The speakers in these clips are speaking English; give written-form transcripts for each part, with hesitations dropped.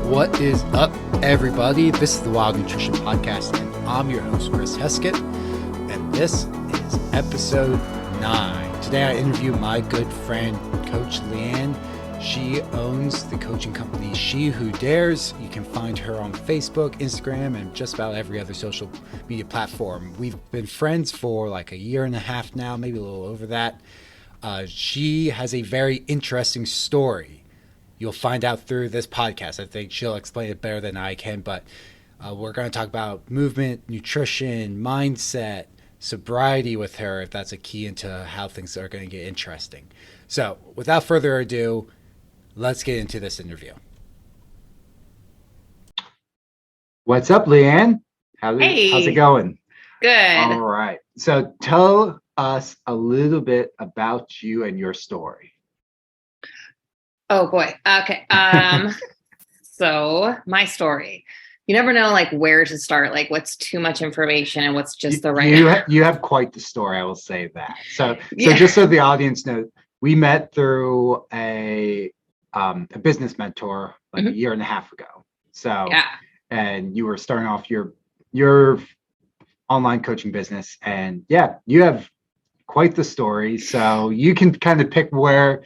What is up, everybody? This is the Wild Nutrition Podcast, and I'm your host, Chris Heskett, and this is episode 9. Today I interview my good friend, Coach Leighann. She owns the coaching company She Who Dares. You can find her on Facebook, Instagram, and just about every other social media platform. We've been friends for like a year and a half now, maybe a little over that. She has a very interesting story. You'll find out through this podcast. I think she'll explain it better than I can, but we're going to talk about movement, nutrition, mindset, sobriety with her, if that's a key into how things are going to get interesting. So without further ado, let's get into this interview. What's up, Leighann? How's it going? Good. All right. So tell us a little bit about you and your story. Oh boy. Okay. So my story, you never know like where to start, like what's too much information and what's just the right. You have quite the story. I will say that. So just so the audience knows, we met through a business mentor like a year and a half ago. So, and you were starting off your online coaching business, and you have quite the story. So you can kind of pick where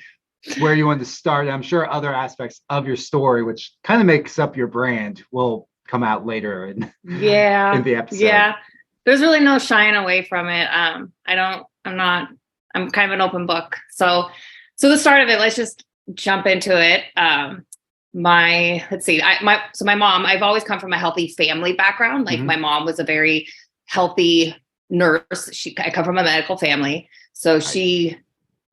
you want to start. I'm sure other aspects of your story, which kind of makes up your brand, will come out later in the episode. Yeah. There's really no shying away from it. I'm kind of an open book. So the start of it, let's just jump into it. My mom, I've always come from a healthy family background. Like my mom was a very healthy nurse. I come from a medical family. So she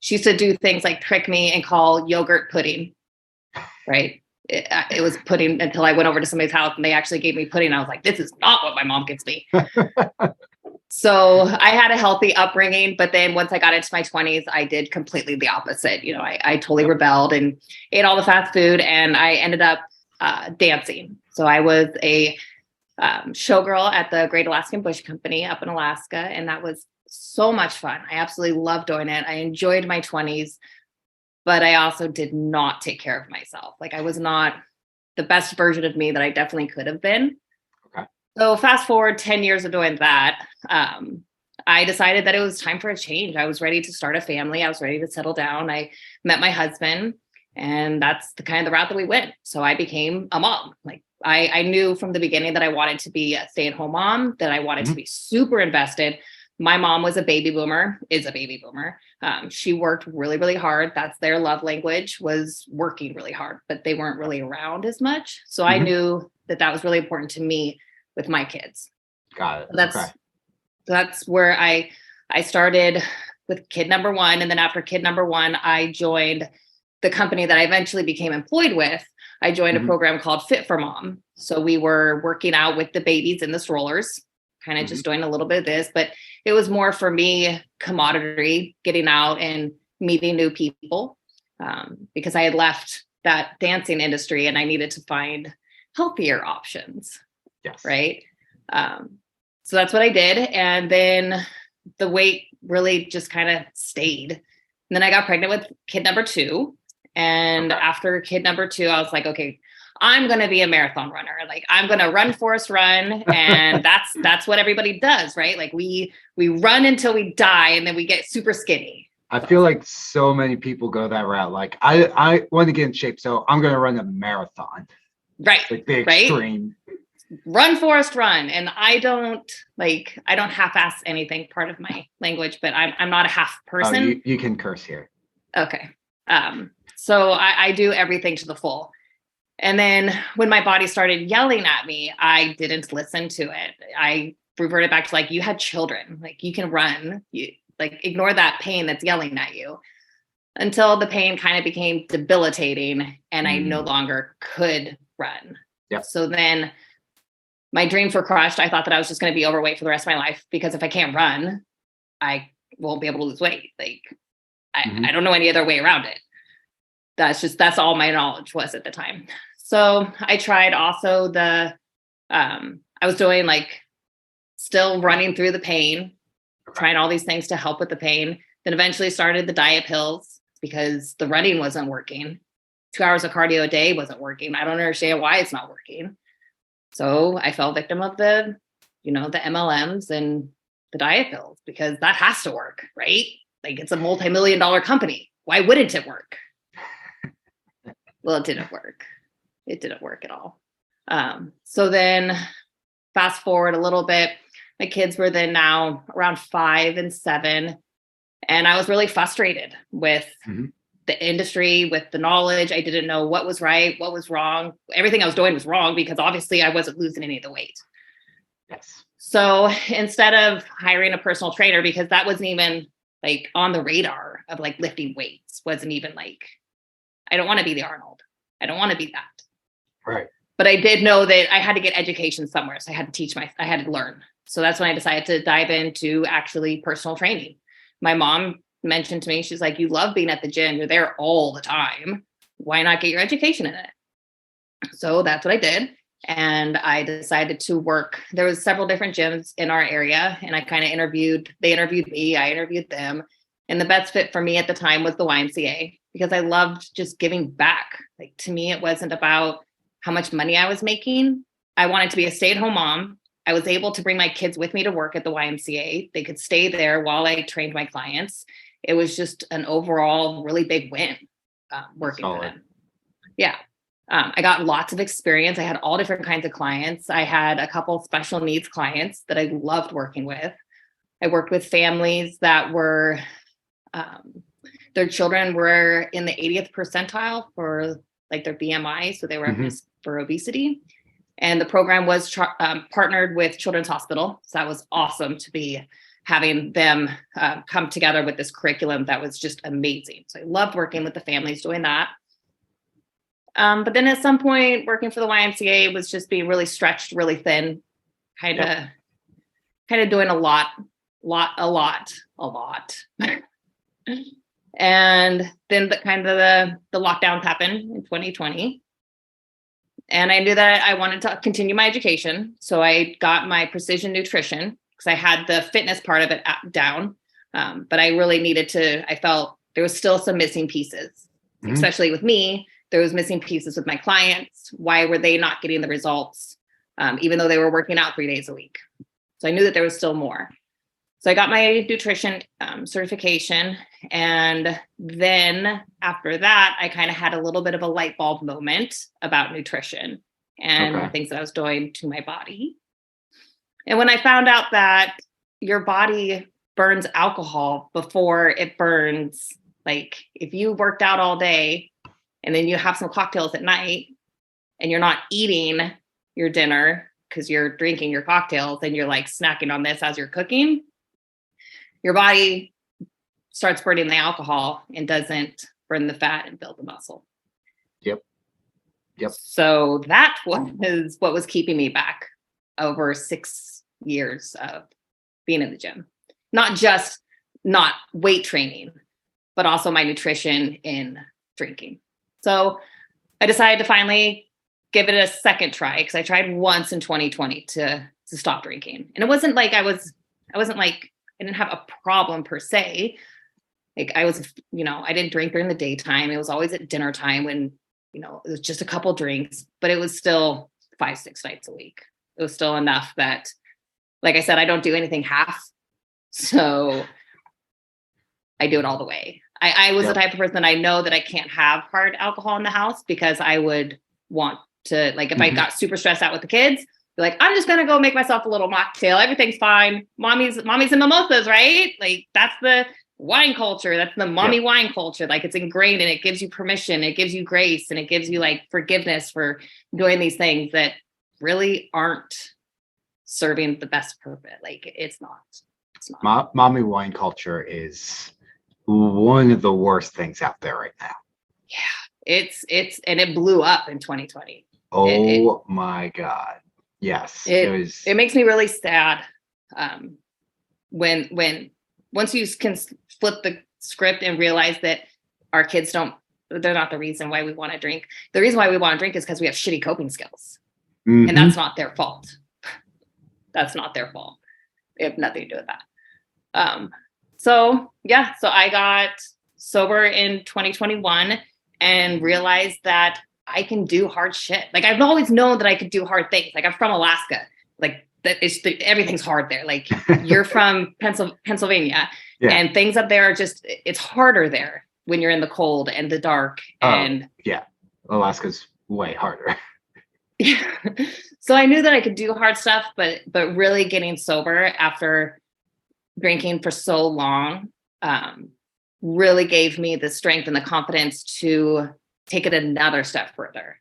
used to do things like trick me and call yogurt pudding, right? It was pudding until I went over to somebody's house and they actually gave me pudding. I was like, this is not what my mom gives me. So I had a healthy upbringing, but then once I got into my 20s, I did completely the opposite. You know, I totally rebelled and ate all the fast food, and I ended up dancing. So I was a showgirl at the Great Alaskan Bush Company up in Alaska, and that was so much fun. I absolutely loved doing it. I enjoyed my 20s, but I also did not take care of myself. Like I was not the best version of me that I definitely could have been. Okay. So fast forward 10 years of doing that, I decided that it was time for a change. I was ready to start a family. I was ready to settle down. I met my husband, and that's the kind of the route that we went. So I became a mom. Like I knew from the beginning that I wanted to be a stay-at-home mom, that I wanted to be super invested. My mom was is a baby boomer. She worked really, really hard. That's their love language, was working really hard, but they weren't really around as much. So I knew that was really important to me with my kids. Got it. That's where I started with kid number 1. And then after kid number 1, I joined the company that I eventually became employed with. I joined a program called Fit for Mom. So we were working out with the babies in the strollers, kind of just doing a little bit of this, but it was more for me commodity, getting out and meeting new people, because I had left that dancing industry and I needed to find healthier options. Yes. Right. So that's what I did. And then the weight really just kind of stayed. And then I got pregnant with kid number 2. And after kid number 2, I was like, okay, I'm going to be a marathon runner. Like I'm going to run, Forrest, run. And that's what everybody does, right? Like we run until we die and then we get super skinny. I feel like so many people go that route. Like I want to get in shape, so I'm going to run a marathon. Right. Like the extreme. Run, Forrest, run. And I don't half-ass anything, part of my language, but I'm not a half person. You can curse here. Okay. So I do everything to the full. And then when my body started yelling at me, I didn't listen to it. I reverted back to like, you had children, like you can run, you like ignore that pain that's yelling at you, until the pain kind of became debilitating and I no longer could run. Yeah. So then my dreams were crushed. I thought that I was just going to be overweight for the rest of my life, because if I can't run, I won't be able to lose weight. Like I don't know any other way around it. That's all my knowledge was at the time. So I tried also I was doing like still running through the pain. trying all these things to help with the pain. Then eventually started the diet pills because the running wasn't working. 2 hours of cardio a day wasn't working. I don't understand why it's not working. So I fell victim of the MLMs and the diet pills, because that has to work, right? Like, it's a multi-million-dollar company. Why wouldn't it work? Well, it didn't work. It didn't work at all. So then fast forward a little bit, my kids were then now around 5 and 7. And I was really frustrated with the industry, with the knowledge. I didn't know what was right, what was wrong. Everything I was doing was wrong because obviously I wasn't losing any of the weight. Yes. So instead of hiring a personal trainer, because that wasn't even like on the radar of like lifting weights, wasn't even like, I don't want to be the Arnold. I don't want to be that. Right. But I did know that I had to get education somewhere. So I had to learn. So that's when I decided to dive into actually personal training. My mom mentioned to me, she's like, you love being at the gym. You're there all the time. Why not get your education in it? So that's what I did. And I decided to work. There was several different gyms in our area, and I kind of they interviewed me, I interviewed them. And the best fit for me at the time was the YMCA, because I loved just giving back. Like, to me, it wasn't about how much money I was making. I wanted to be a stay-at-home mom. I was able to bring my kids with me to work at the YMCA. They could stay there while I trained my clients. It was just an overall really big win working for them. Yeah. I got lots of experience. I had all different kinds of clients. I had a couple special needs clients that I loved working with. I worked with families that were, their children were in the 80th percentile for like their BMI. So they were at risk for obesity. And the program was partnered with Children's Hospital. So that was awesome to be having them come together with this curriculum that was just amazing. So I loved working with the families doing that. But then at some point, working for the YMCA was just being really stretched, really thin, kind of doing a lot. And then the lockdowns happened in 2020. And I knew that I wanted to continue my education. So I got my precision nutrition because I had the fitness part of it down. But I really I felt there was still some missing pieces, especially with me. There was missing pieces with my clients. Why were they not getting the results, even though they were working out 3 days a week? So I knew that there was still more. So I got my nutrition certification. And then after that, I kind of had a little bit of a light bulb moment about nutrition and the things that I was doing to my body. And when I found out that your body burns alcohol before it burns, like if you worked out all day and then you have some cocktails at night and you're not eating your dinner because you're drinking your cocktails and you're like snacking on this as you're cooking, your body starts burning the alcohol and doesn't burn the fat and build the muscle. Yep. So that was what was keeping me back over 6 years of being in the gym. Not just not weight training, but also my nutrition in drinking. So I decided to finally give it a second try, because I tried once in 2020 to stop drinking. And it wasn't like I didn't have a problem per se. Like I didn't drink during the daytime. It was always at dinner time when, it was just a couple drinks, but it was still 5-6 nights a week. It was still enough that, like I said, I don't do anything half. So I do it all the way. I was the type of person, I know that I can't have hard alcohol in the house, because I would want to, like, if I got super stressed out with the kids, be like, I'm just going to go make myself a little mocktail. Everything's fine. Mommy's and mimosas, right? Like that's the wine culture. That's the mommy wine culture. Like it's ingrained, and it gives you permission. It gives you grace, and it gives you like forgiveness for doing these things that really aren't serving the best purpose. Like it's not. Mommy wine culture is one of the worst things out there right now. Yeah, and it blew up in 2020. My God. Yes. It makes me really sad. When once you can flip the script and realize that our kids they're not the reason why we want to drink. The reason why we want to drink is because we have shitty coping skills. And that's not their fault. That's not their fault. They have nothing to do with that. So I got sober in 2021 and realized that I can do hard shit. Like I've always known that I could do hard things. Like I'm from Alaska. Like that is everything's hard there. Like you're from Pennsylvania and things up there are just, it's harder there when you're in the cold and the dark. And Alaska's way harder. So I knew that I could do hard stuff, but really getting sober after drinking for so long really gave me the strength and the confidence to take it another step further.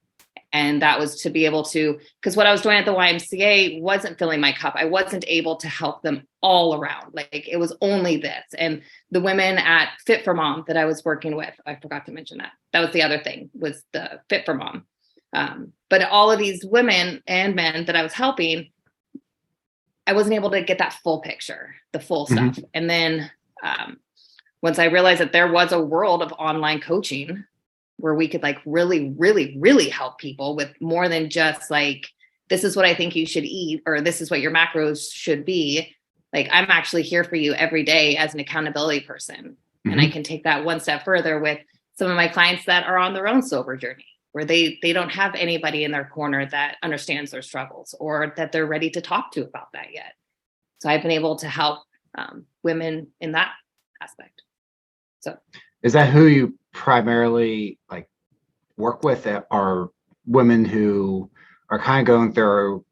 And that was to be able to, because what I was doing at the YMCA wasn't filling my cup. I wasn't able to help them all around. Like it was only this. And the women at Fit for Mom that I was working with, I forgot to mention that. That was the other thing, was the Fit for Mom. But all of these women and men that I was helping, I wasn't able to get that full picture, the full stuff. And then once I realized that there was a world of online coaching where we could like really, really, really help people with more than just like, this is what I think you should eat, or this is what your macros should be. Like, I'm actually here for you every day as an accountability person. And I can take that one step further with some of my clients that are on their own sober journey, where they don't have anybody in their corner that understands their struggles or that they're ready to talk to about that yet. So I've been able to help women in that aspect. So is that who you primarily like work with, are women who are kind of going through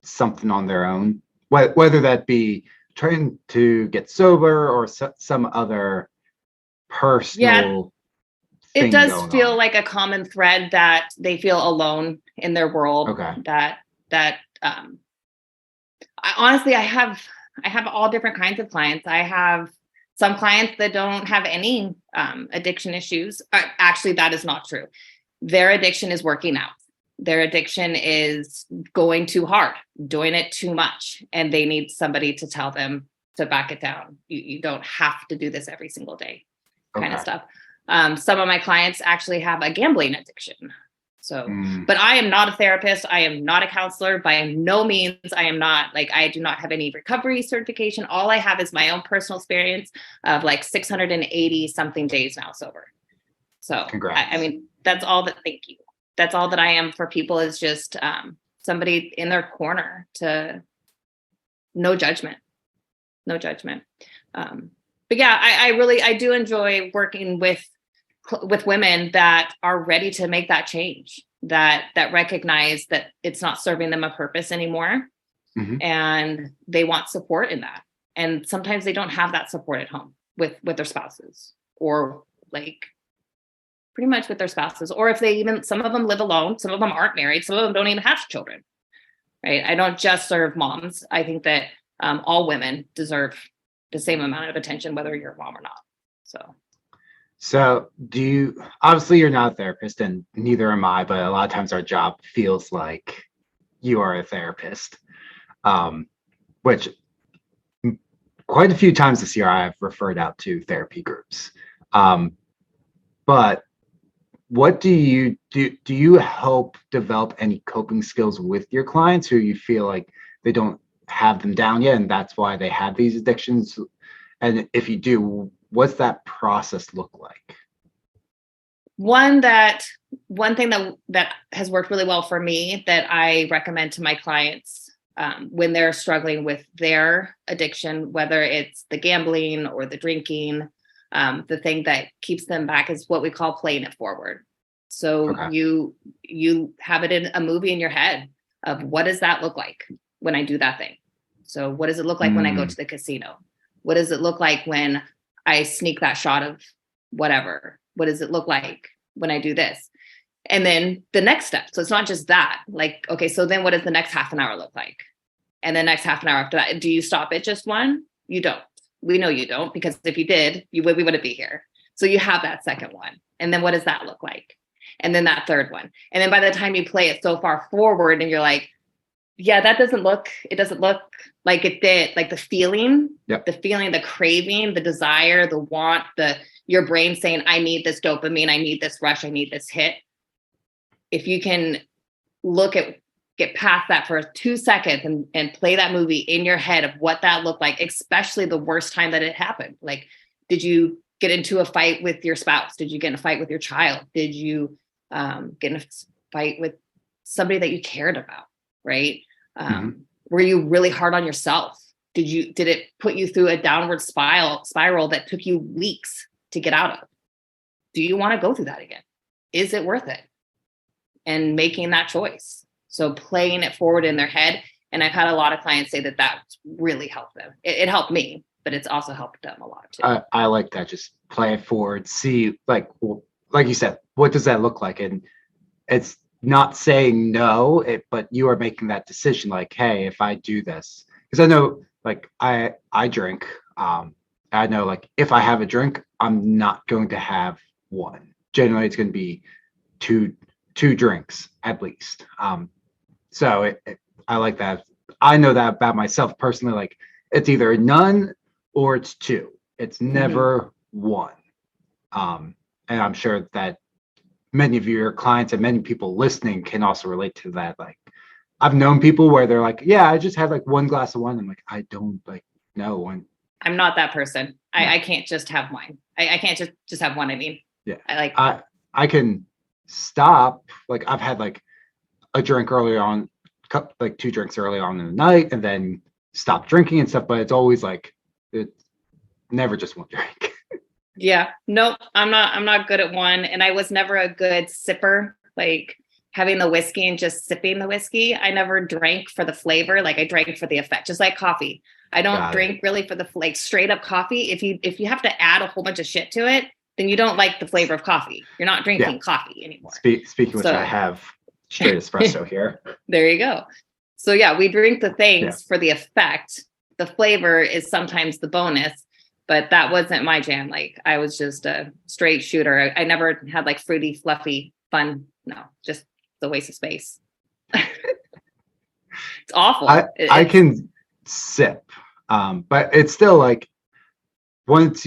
something on their own, whether that be trying to get sober or some other personal it does feel like a common thread that they feel alone in their world. Honestly, I have all different kinds of clients. I have some clients that don't have any addiction issues. Actually, that is not true. Their addiction is working out. Their addiction is going too hard, doing it too much, and they need somebody to tell them to back it down. You don't have to do this every single day, kind of stuff. Some of my clients actually have a gambling addiction. So, but I am not a therapist. I am not a counselor. By no means. I am not like, I do not have any recovery certification. All I have is my own personal experience of like 680 something days now sober. So I mean, that's all that, thank you. That's all that I am for people, is just somebody in their corner to no judgment. But yeah, I do enjoy working with women that are ready to make that change, that recognize that it's not serving them a purpose anymore. And they want support in that. And sometimes they don't have that support at home with their spouses, or like pretty much with their spouses, or if they even, some of them live alone, some of them aren't married, some of them don't even have children, right? I don't just serve moms. I think that all women deserve the same amount of attention, whether you're a mom or not. So obviously you're not a therapist, and neither am I, but a lot of times our job feels like you are a therapist, which quite a few times this year I've referred out to therapy groups. But what do you do? Do you help develop any coping skills with your clients who you feel like they don't have them down yet, and that's why they have these addictions? And if you do, what's that process look like? One thing that has worked really well for me that I recommend to my clients when they're struggling with their addiction, whether it's the gambling or the drinking, the thing that keeps them back is what we call playing it forward. So you have it in a movie in your head of, what does that look like when I do that thing? So what does it look like when I go to the casino? What does it look like when I sneak that shot of whatever? What does it look like when I do this? And then the next step. So it's not just that, like, okay, so then what does the next half an hour look like? And the next half an hour after that, do you stop at just one? You don't. We know you don't, because if you did, we wouldn't be here. So you have that second one. And then what does that look like? And then that third one. And then by the time you play it so far forward and you're like, yeah, it doesn't look like it did, like the feeling, the craving, the desire, the want, your brain saying, I need this dopamine, I need this rush, I need this hit. If you can look at get past that for 2 seconds and play that movie in your head of what that looked like, especially the worst time that it happened. Like, did you get into a fight with your spouse? Did you get in a fight with your child? Did you get in a fight with somebody that you cared about? Right? Were you really hard on yourself? Did it put you through a downward spiral that took you weeks to get out of? Do you want to go through that again? Is it worth it? And making that choice. So playing it forward in their head. And I've had a lot of clients say that that's really helped them. It helped me, but it's also helped them a lot too. I like that. Just play it forward. See, like you said, what does that look like? And it's not saying no, but you are making that decision. Like, hey, if I do this, because I know, like I drink. I know, like if I have a drink, I'm not going to have one. Generally, it's going to be two drinks at least. So I like that. I know that about myself personally. Like it's either none or it's two. It's never one. And I'm sure that many of your clients and many people listening can also relate to that. Like I've known people where they're like, yeah, I just had like one glass of wine. I'm like, I don't like no. I'm not that person. No. I can't just have wine. I can't just have one. I mean, yeah, I can stop. Like I've had like a drink early on, like 2 drinks early on in the night, and then stop drinking and stuff. But it's always like it's never just one drink. Yeah, nope. I'm not good at one, and I was never a good sipper. Like having the whiskey and just sipping the whiskey. I never drank for the flavor. Like I drank for the effect, just like coffee. I don't drink really for the like straight up coffee. If you have to add a whole bunch of shit to it, then you don't like the flavor of coffee. You're not drinking coffee anymore. Speaking which, I have straight espresso here. There you go. So yeah, we drink the things for the effect. The flavor is sometimes the bonus, but that wasn't my jam. Like I was just a straight shooter. I never had like fruity, fluffy fun. No, just the waste of space. It's awful. I can sip, but it's still like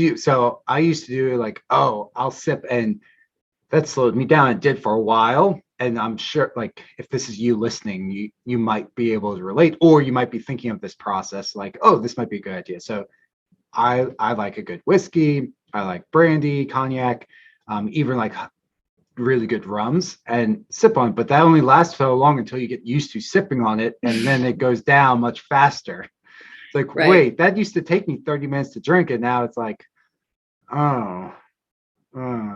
so I used to do like, oh, I'll sip, and that slowed me down. It did for a while. And I'm sure like if this is you listening, you might be able to relate, or you might be thinking of this process like, oh, this might be a good idea. So I like a good whiskey. I like brandy, cognac, even like really good rums and sip on it. But that only lasts so long until you get used to sipping on it. And then it goes down much faster. It's like, wait, that used to take me 30 minutes to drink. And now it's like,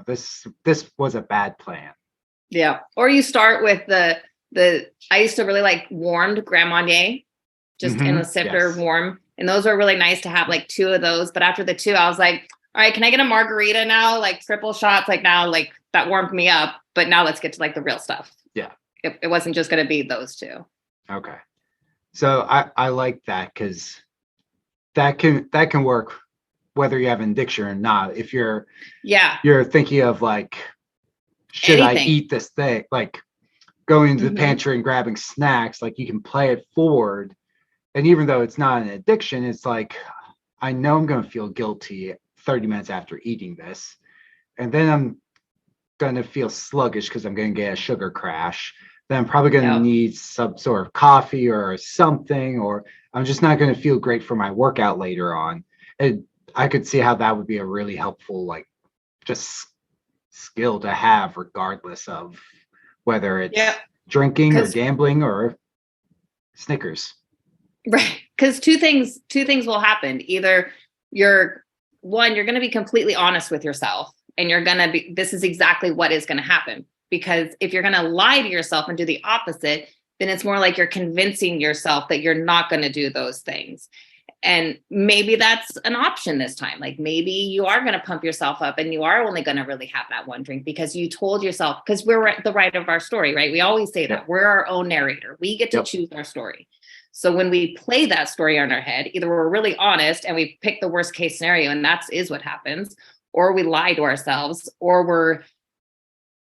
this was a bad plan. Yeah. Or you start with I used to really like warmed Grand Marnier, just in a sipper warm. And those were really nice to have like 2 of those. But after the 2, I was like, all right, can I get a margarita now? Like triple shots, like now, like that warmed me up. But now let's get to like the real stuff. Yeah. It wasn't just going to be those 2. Okay. So I like that because that can work whether you have an addiction or not. If you're thinking of like, should I eat this thing? Like going to the pantry and grabbing snacks, like you can play it forward. And even though it's not an addiction, it's like, I know I'm going to feel guilty 30 minutes after eating this. And then I'm going to feel sluggish because I'm going to get a sugar crash. Then I'm probably going to need some sort of coffee or something, or I'm just not going to feel great for my workout later on. And I could see how that would be a really helpful, like just skill to have, regardless of whether it's drinking or gambling or Snickers. Right. Because two things will happen. Either you're going to be completely honest with yourself, and you're going to be, this is exactly what is going to happen. Because if you're going to lie to yourself and do the opposite, then it's more like you're convincing yourself that you're not going to do those things. And maybe that's an option this time. Like maybe you are going to pump yourself up and you are only going to really have that one drink because you told yourself, because we're the writer of our story, right? We always say that we're our own narrator. We get to choose our story. So when we play that story on our head, either we're really honest and we pick the worst case scenario and that is what happens, or we lie to ourselves, or we're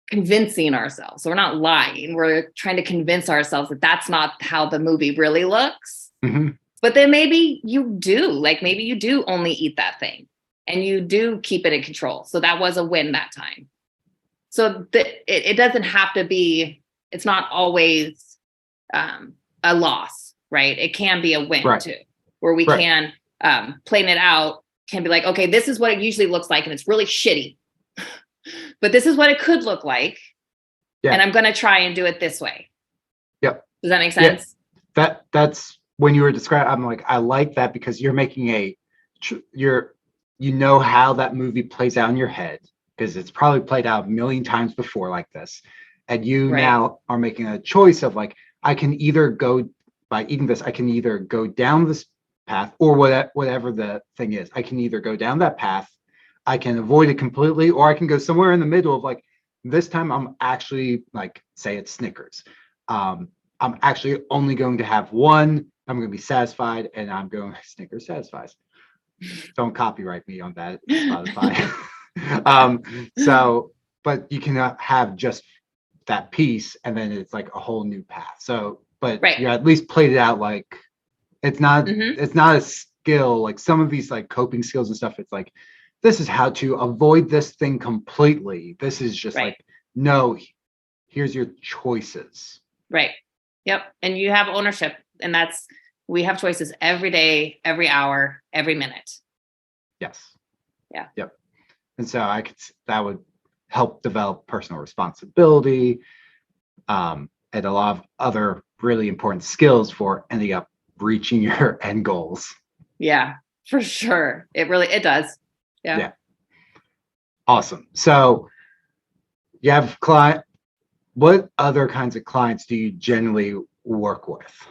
convincing ourselves. So we're not lying. We're trying to convince ourselves that that's not how the movie really looks. Mm-hmm. But then maybe you do, like maybe you do only eat that thing and you do keep it in control. So that was a win that time. So it doesn't have to be, it's not always a loss, right? It can be a win Right. too, where we Right. can plan it out, can be like, okay, this is what it usually looks like. And it's really shitty, but this is what it could look like. Yeah. And I'm going to try and do it this way. Yep. Does that make sense? Yeah. That's when you were describing, I'm like, I like that because you're making you know how that movie plays out in your head, because it's probably played out a million times before like this. And you Right. now are making a choice of like, I can either go by eating this, I can either go down this path or whatever the thing is. I can either go down that path, I can avoid it completely, or I can go somewhere in the middle of like, this time I'm actually like, say it's Snickers. I'm actually only going to have one. I'm going to be satisfied, and I'm going Snickers satisfies. Don't copyright me on that, Spotify. But you can have just that piece, and then it's like a whole new path. So, but Right. you at least played it out like it's not Mhm. it's not a skill like some of these like coping skills and stuff. It's like, this is how to avoid this thing completely. This is just Right. like, no, here's your choices. Right. Yep. And you have ownership, and we have choices every day, every hour, every minute. Yes. Yeah. Yep. And so that would help develop personal responsibility, and a lot of other really important skills for ending up reaching your end goals. Yeah, for sure. It does. Yeah. Awesome. So you have what other kinds of clients do you generally work with?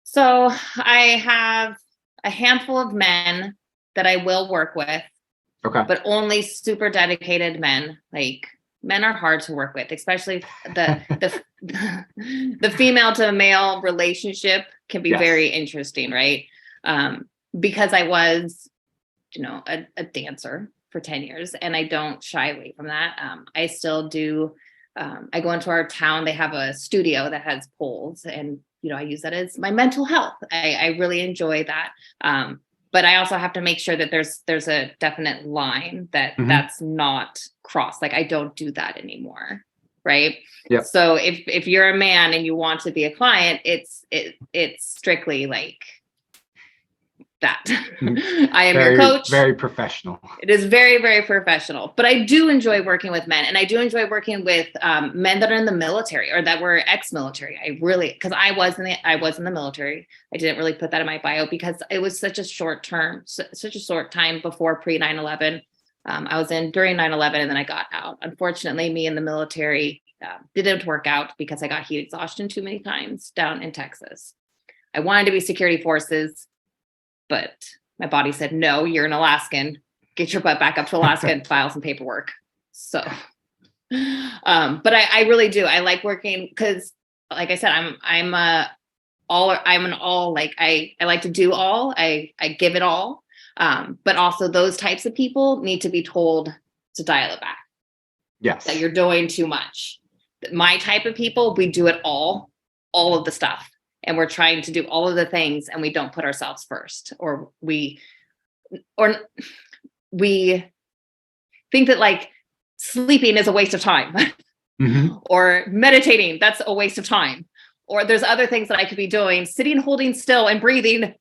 So I have a handful of men that I will work with, Okay. but only super dedicated men. Like, men are hard to work with, especially the female to male relationship can be Yes. very interesting, right? Because I was, a dancer for 10 years, and I don't shy away from that. I still do. I go into our town. They have a studio that has poles, and I use that as my mental health. I really enjoy that. But I also have to make sure that there's a definite line that that's not crossed. Like, I don't do that anymore. Right. Yep. So if you're a man and you want to be a client, it's strictly like that. I am your coach. Very professional. It is very, very professional, but I do enjoy working with men, and I do enjoy working with men that are in the military or that were ex-military. Because I was in the military. I didn't really put that in my bio because it was such a short time before pre 9/11. I was in during 9/11, and then I got out. Unfortunately, me in the military didn't work out because I got heat exhaustion too many times down in Texas. I wanted to be security forces, but my body said, no, you're an Alaskan. Get your butt back up to Alaska and file some paperwork. So, but I really do. I like working because, like I said, I like to do all. I give it all. But also those types of people need to be told to dial it back. Yes. That you're doing too much. My type of people, we do it all of the stuff. And we're trying to do all of the things, and we don't put ourselves first, or we think that like sleeping is a waste of time, or meditating, that's a waste of time, or there's other things that I could be doing, sitting, holding still and breathing.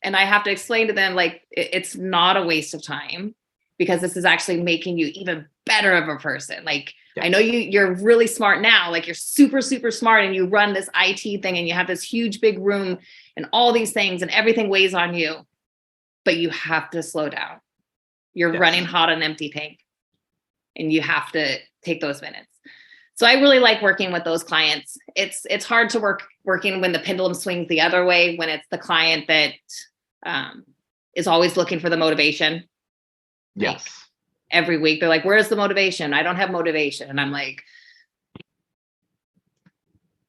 And I have to explain to them, like, it's not a waste of time, because this is actually making you even better of a person. Like, I know you're really smart now, like you're super, super smart, and you run this IT thing, and you have this huge, big room and all these things, and everything weighs on you, but you have to slow down. You're running hot on an empty tank, and you have to take those minutes. So I really like working with those clients. It's hard to working when the pendulum swings the other way, when it's the client that is always looking for the motivation. Yes. Like, every week they're like, where's the motivation? I don't have motivation. And I'm like,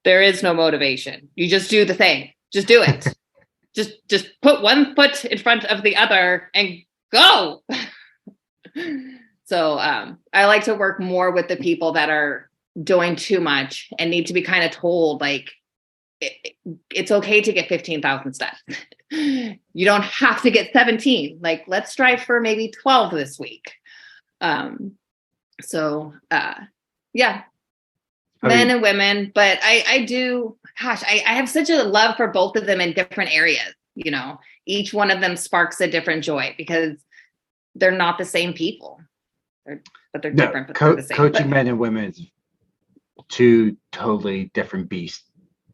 there is no motivation. You just do the thing. Just do it. just put one foot in front of the other and go. So I like to work more with the people that are doing too much and need to be kind of told, like, it's okay to get 15,000 steps. You don't have to get 17. Like, let's strive for maybe 12 this week. Yeah. men and women, but I do, gosh, I have such a love for both of them in different areas. Each one of them sparks a different joy because they're not the same people, but they're different, but they're the same. Coaching men and women is two totally different beasts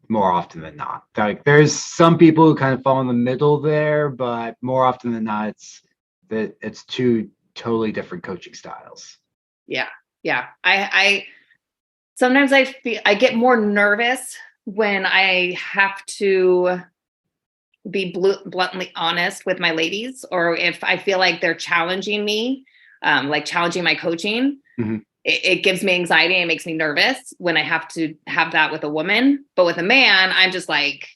more often than not. Like there's some people who kind of fall in the middle there, but more often than not, it's two totally different coaching styles. Yeah. I sometimes I feel I get more nervous when I have to be bluntly honest with my ladies, or if I feel like they're challenging me, like challenging my coaching. Mm-hmm. It gives me anxiety and makes me nervous when I have to have that with a woman. But with a man, I'm just like,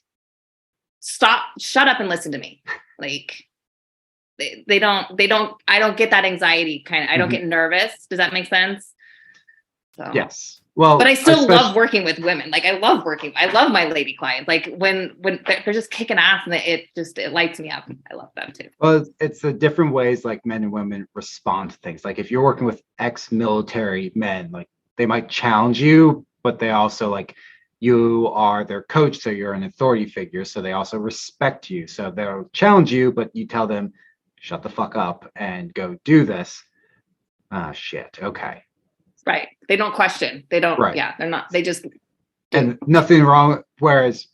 shut up and listen to me. Like I don't get that anxiety kind of, I don't get nervous. Does that make sense? So. Yes. Well, but I still love working with women. Like I love my lady clients. Like when they're just kicking ass and it lights me up. I love them too. Well, it's the different ways like men and women respond to things. Like if you're working with ex-military men, like they might challenge you, but they also like you are their coach. So you're an authority figure. So they also respect you. So they'll challenge you, but you tell them, shut the fuck up and go do this. Shit. Okay. Right. They don't question. They don't. Right. Yeah. They're not. They just. And nothing wrong. Whereas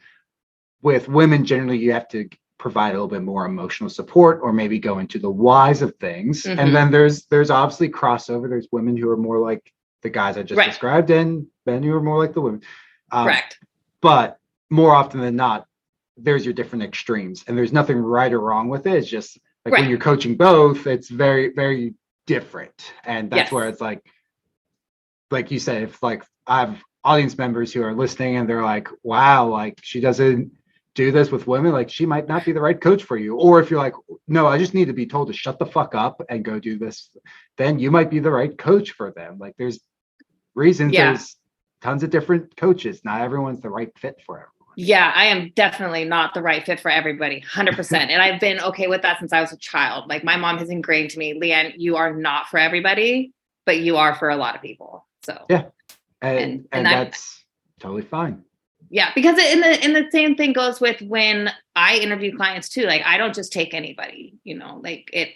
with women, generally, you have to provide a little bit more emotional support, or maybe go into the whys of things. Mm-hmm. And then there's obviously crossover. There's women who are more like the guys I just described, and men who are more like the women. Correct. But more often than not, there's your different extremes, and there's nothing right or wrong with it. It's just like when you're coaching both, it's very, very different, and that's where it's like you said, if like I have audience members who are listening and they're like, wow, like she doesn't do this with women, like she might not be the right coach for you. Or if you're like, no, I just need to be told to shut the fuck up and go do this, then you might be the right coach for them. Like there's reasons, there's tons of different coaches. Not everyone's the right fit for everyone. Yeah, I am definitely not the right fit for everybody, 100%. And I've been okay with that since I was a child. Like my mom has ingrained to me, Leighann, you are not for everybody, but you are for a lot of people. So yeah, and that's totally fine. Yeah, because in the same thing goes with when I interview clients too. Like I don't just take anybody, like it,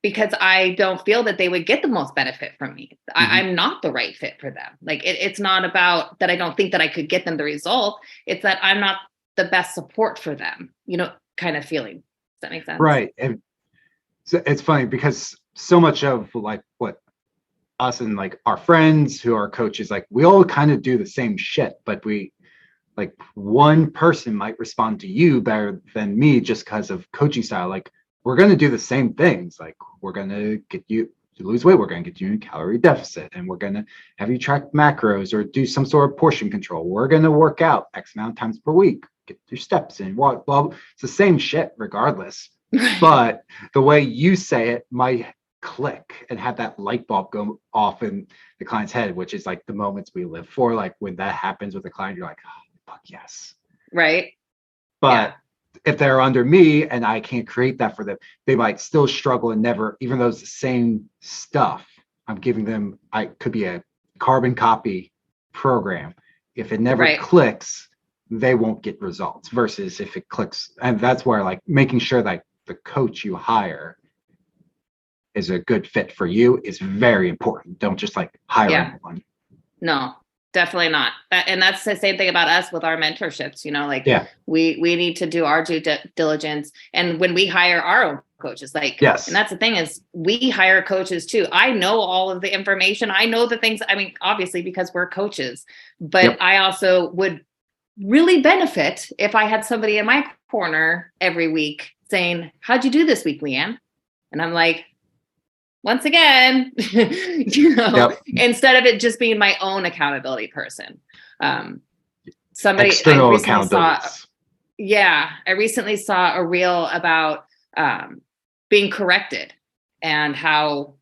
because I don't feel that they would get the most benefit from me. Mm-hmm. I'm not the right fit for them. Like it's not about that I don't think that I could get them the result. It's that I'm not the best support for them, kind of feeling. Does that make sense? Right. And so it's funny because so much of like what us and like our friends who are coaches, like we all kind of do the same shit, but we like one person might respond to you better than me just because of coaching style. Like we're going to do the same things. Like we're going to get you to lose weight. We're going to get you in a calorie deficit, and we're going to have you track macros or do some sort of portion control. We're going to work out X amount of times per week, get your steps in, walk, blah, blah. It's the same shit regardless. But the way you say it might click and have that light bulb go off in the client's head, which is like the moments we live for. Like when that happens with a client, you're like, oh, fuck yes. Right. But if they're under me and I can't create that for them, they might still struggle and never, even though it's the same stuff I'm giving them, I could be a carbon copy program. If it never clicks, they won't get results versus if it clicks. And that's where like making sure that the coach you hire is a good fit for you is very important. Don't just like hire anyone. No, definitely not. And that's the same thing about us with our mentorships, we need to do our due diligence. And when we hire our own coaches, and that's the thing is we hire coaches too. I know all of the information. I know the things, obviously because we're coaches, but I also would really benefit if I had somebody in my corner every week saying, how'd you do this week, Leighann? And I'm like, once again, instead of it just being my own accountability person, somebody external accountability. I recently saw a reel about being corrected and how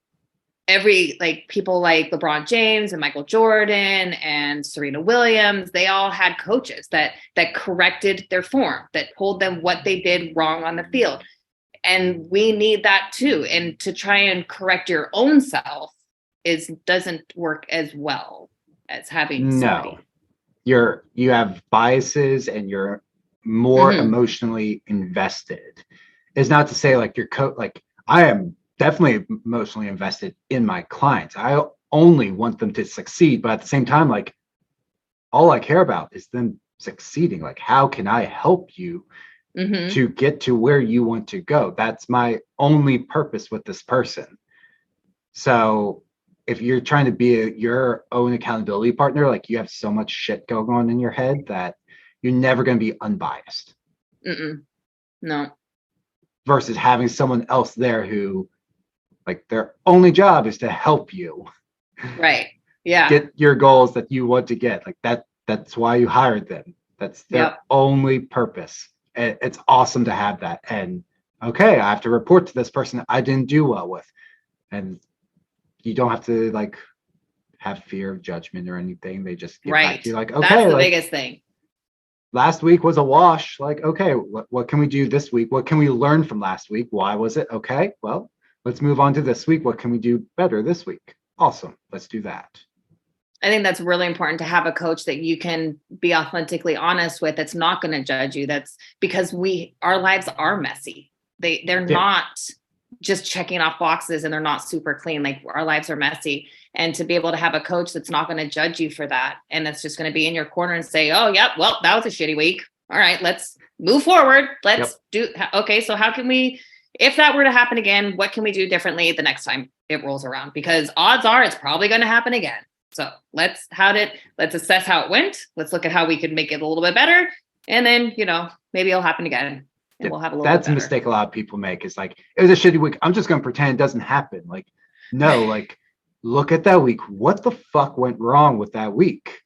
people like LeBron James and Michael Jordan and Serena Williams, they all had coaches that corrected their form, that told them what they did wrong on the field. And we need that too. And to try and correct your own self doesn't work as well. as having somebody. No, you have biases and you're more emotionally invested. It's not to say like like I am definitely emotionally invested in my clients. I only want them to succeed, but at the same time, like all I care about is them succeeding. Like, how can I help you to get to where you want to go? That's my only purpose with this person. So if you're trying to be your own accountability partner, like you have so much shit going on in your head that you're never going to be unbiased. No. Versus having someone else there who, like, their only job is to help you. Right. Yeah. Get your goals that you want to get. Like that's why you hired them. That's their only purpose. And it's awesome to have that. And okay, I have to report to this person I didn't do well with. And you don't have to like have fear of judgment or anything. They just get back to you like, okay, that's the like, biggest thing. Last week was a wash. Like, okay, what can we do this week? What can we learn from last week? Why was it? Okay, well, let's move on to this week. What can we do better this week? Awesome. Let's do that. I think that's really important to have a coach that you can be authentically honest with. That's not going to judge you. That's because our lives are messy. They're not just checking off boxes and they're not super clean. Like our lives are messy. And to be able to have a coach that's not going to judge you for that. And that's just going to be in your corner and say, oh, yep, well, that was a shitty week. All right, let's move forward. Let's do. Okay. So how can we, if that were to happen again, what can we do differently the next time it rolls around? Because odds are it's probably going to happen again. So let's assess how it went. Let's look at how we could make it a little bit better. And then, maybe it'll happen again. And we'll have a little That's bit a mistake a lot of people make. Is like, it was a shitty week. I'm just going to pretend it doesn't happen. Like, no, like, look at that week. What the fuck went wrong with that week?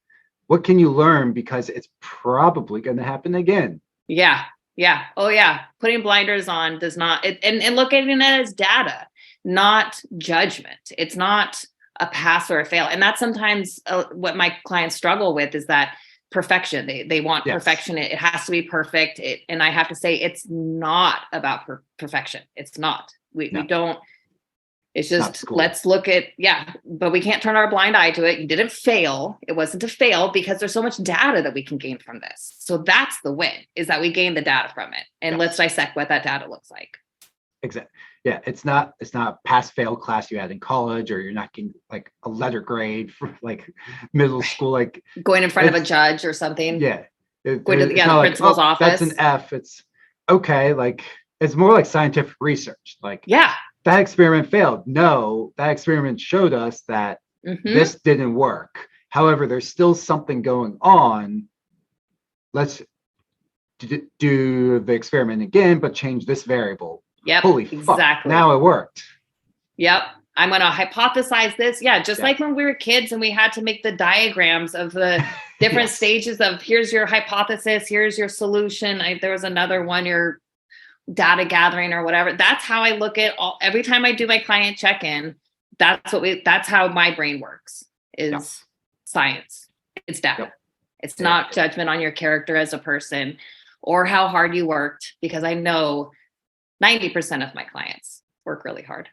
What can you learn? Because it's probably going to happen again. Yeah. Yeah. Oh yeah. Putting blinders on does not, and looking at it as data, not judgment. It's not a pass or a fail. And that's sometimes what my clients struggle with is that perfection. They want perfection. It has to be perfect. And I have to say, it's not about perfection. It's not, we don't, it's just, let's look at, but we can't turn our blind eye to it. You didn't fail. It wasn't a fail because there's so much data that we can gain from this. So that's the win, is that we gain the data from it. And let's dissect what that data looks like. Exactly. Yeah. It's not a pass fail class you had in college, or you're not getting like a letter grade for like middle school, like going in front of a judge or something. Yeah. Going to the principal's office. That's an F. It's okay. Like, it's more like scientific research. Like, that experiment failed. No, that experiment showed us that this didn't work. However, there's still something going on. Let's do the experiment again, but change this variable. Yep. Holy fuck. Exactly. Now it worked. Yep. I'm going to hypothesize this. Yeah. Just like when we were kids and we had to make the diagrams of the different stages of here's your hypothesis, here's your solution. There was another one, your data gathering or whatever. That's how I look at every time I do my client check-in. That's how my brain works, is science. It's data. It's not judgment on your character as a person or how hard you worked, because I know 90% of my clients work really hard.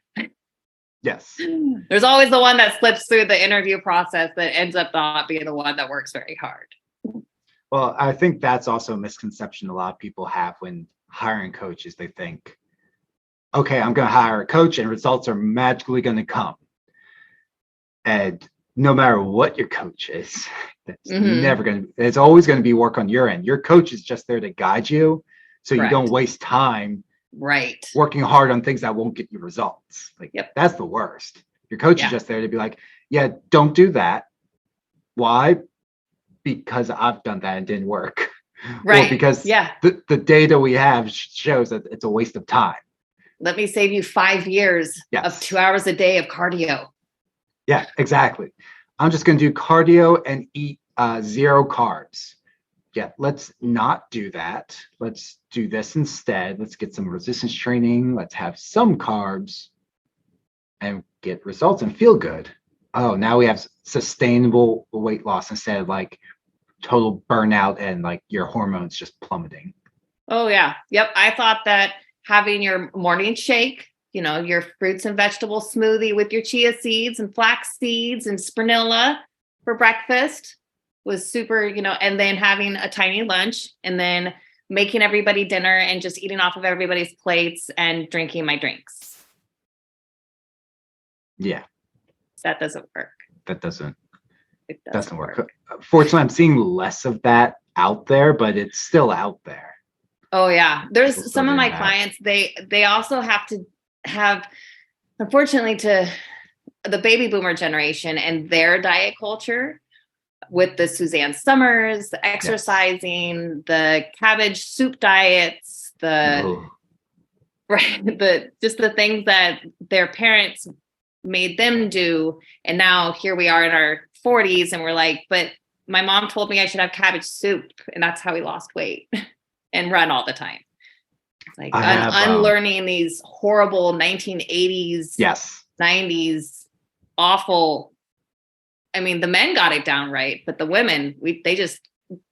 Yes. There's always the one that slips through the interview process that ends up not being the one that works very hard. Well, I think that's also a misconception a lot of people have when hiring coaches. They think, okay, I'm going to hire a coach and results are magically going to come. And no matter what your coach is, that's never going to, it's always going to be work on your end. Your coach is just there to guide you so you don't waste time working hard on things that won't get you results. Like, that's the worst. Your coach is just there to be like, yeah, don't do that. Why? Because I've done that and didn't work. Right. Or because the data we have shows that it's a waste of time. Let me save you 5 years of 2 hours a day of cardio. Yeah, exactly. I'm just going to do cardio and eat 0 carbs. Yeah, let's not do that. Let's do this instead. Let's get some resistance training. Let's have some carbs and get results and feel good. Oh, now we have sustainable weight loss instead of like total burnout and like your hormones just plummeting. Oh, yeah. Yep. I thought that having your morning shake, your fruits and vegetable smoothie with your chia seeds and flax seeds and spirulina, for breakfast was super, and then having a tiny lunch and then making everybody dinner and just eating off of everybody's plates and drinking my drinks. Yeah. That doesn't work. That doesn't. It doesn't work. Fortunately, I'm seeing less of that out there, but it's still out there. Oh yeah. There's some of my clients, they also have to have, unfortunately, to the baby boomer generation and their diet culture with the Suzanne Summers, the exercising, the cabbage soup diets, just the things that their parents made them do. And now here we are in our 40s and we're like, but my mom told me I should have cabbage soup and that's how we lost weight and run all the time. It's like unlearning these horrible 1980s, 90s, awful. I mean, the men got it down right, but the women, they just